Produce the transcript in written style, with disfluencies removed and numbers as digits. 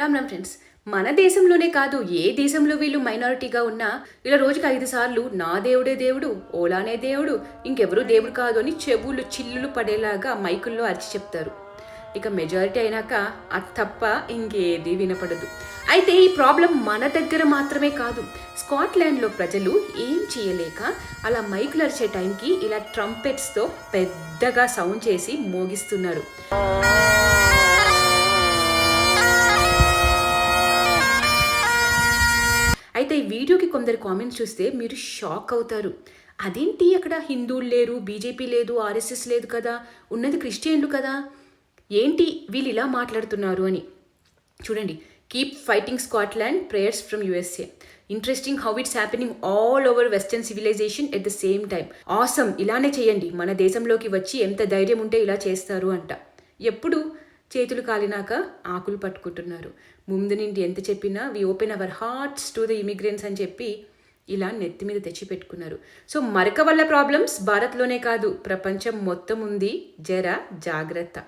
Ram Ram friends, మన దేశంలోనే కాదు ఏ దేశంలో వీళ్ళు మైనారిటీగా ఉన్నా ఇలా రోజుకి 5 సార్లు నా దేవుడే దేవుడు, ఓలానే దేవుడు, ఇంకెవరూ దేవుడు కాదు అని చెవులు చిల్లులు పడేలాగా మైకుల్లో అరిచి చెప్తారు. ఇక మెజారిటీ అయినాక అది తప్ప ఇంకేది వినపడదు. అయితే ఈ ప్రాబ్లం మన దగ్గర మాత్రమే కాదు, స్కాట్లాండ్లో ప్రజలు ఏం చేయలేక అలా మైకులు అరిచే టైంకి ఇలా ట్రంపెట్స్తో పెద్దగా సౌండ్ చేసి మోగిస్తున్నారు. అయితే ఈ వీడియోకి కొందరు కామెంట్స్ చూస్తే మీరు షాక్ అవుతారు. అదేంటి, అక్కడ హిందువులు లేరు, బీజేపీ లేదు, ఆర్ఎస్ఎస్ లేదు కదా, ఉన్నది క్రిస్టియన్లు కదా, ఏంటి వీళ్ళు ఇలా మాట్లాడుతున్నారు అని. చూడండి, keep fighting Scotland, prayers from USA. Interesting how it's happening all over western civilization at the same time. Awesome, ఇలానే చేయండి, మన దేశంలోకి వచ్చి ఎంత ధైర్యం ఉంటే ఇలా చేస్తారు అంట. ఎప్పుడు చేతులు కాలినాక ఆకులు పట్టుకుంటున్నారు. ముందు నుండి ఎంత చెప్పినా we open our hearts to the immigrants అని చెప్పి ఇలా నెత్తి మీద తెచ్చిపెట్టుకున్నారు. సో మరక వల్ల ప్రాబ్లమ్స్ భారత్లోనే కాదు, ప్రపంచం మొత్తం ఉంది. జర జాగ్రత్త.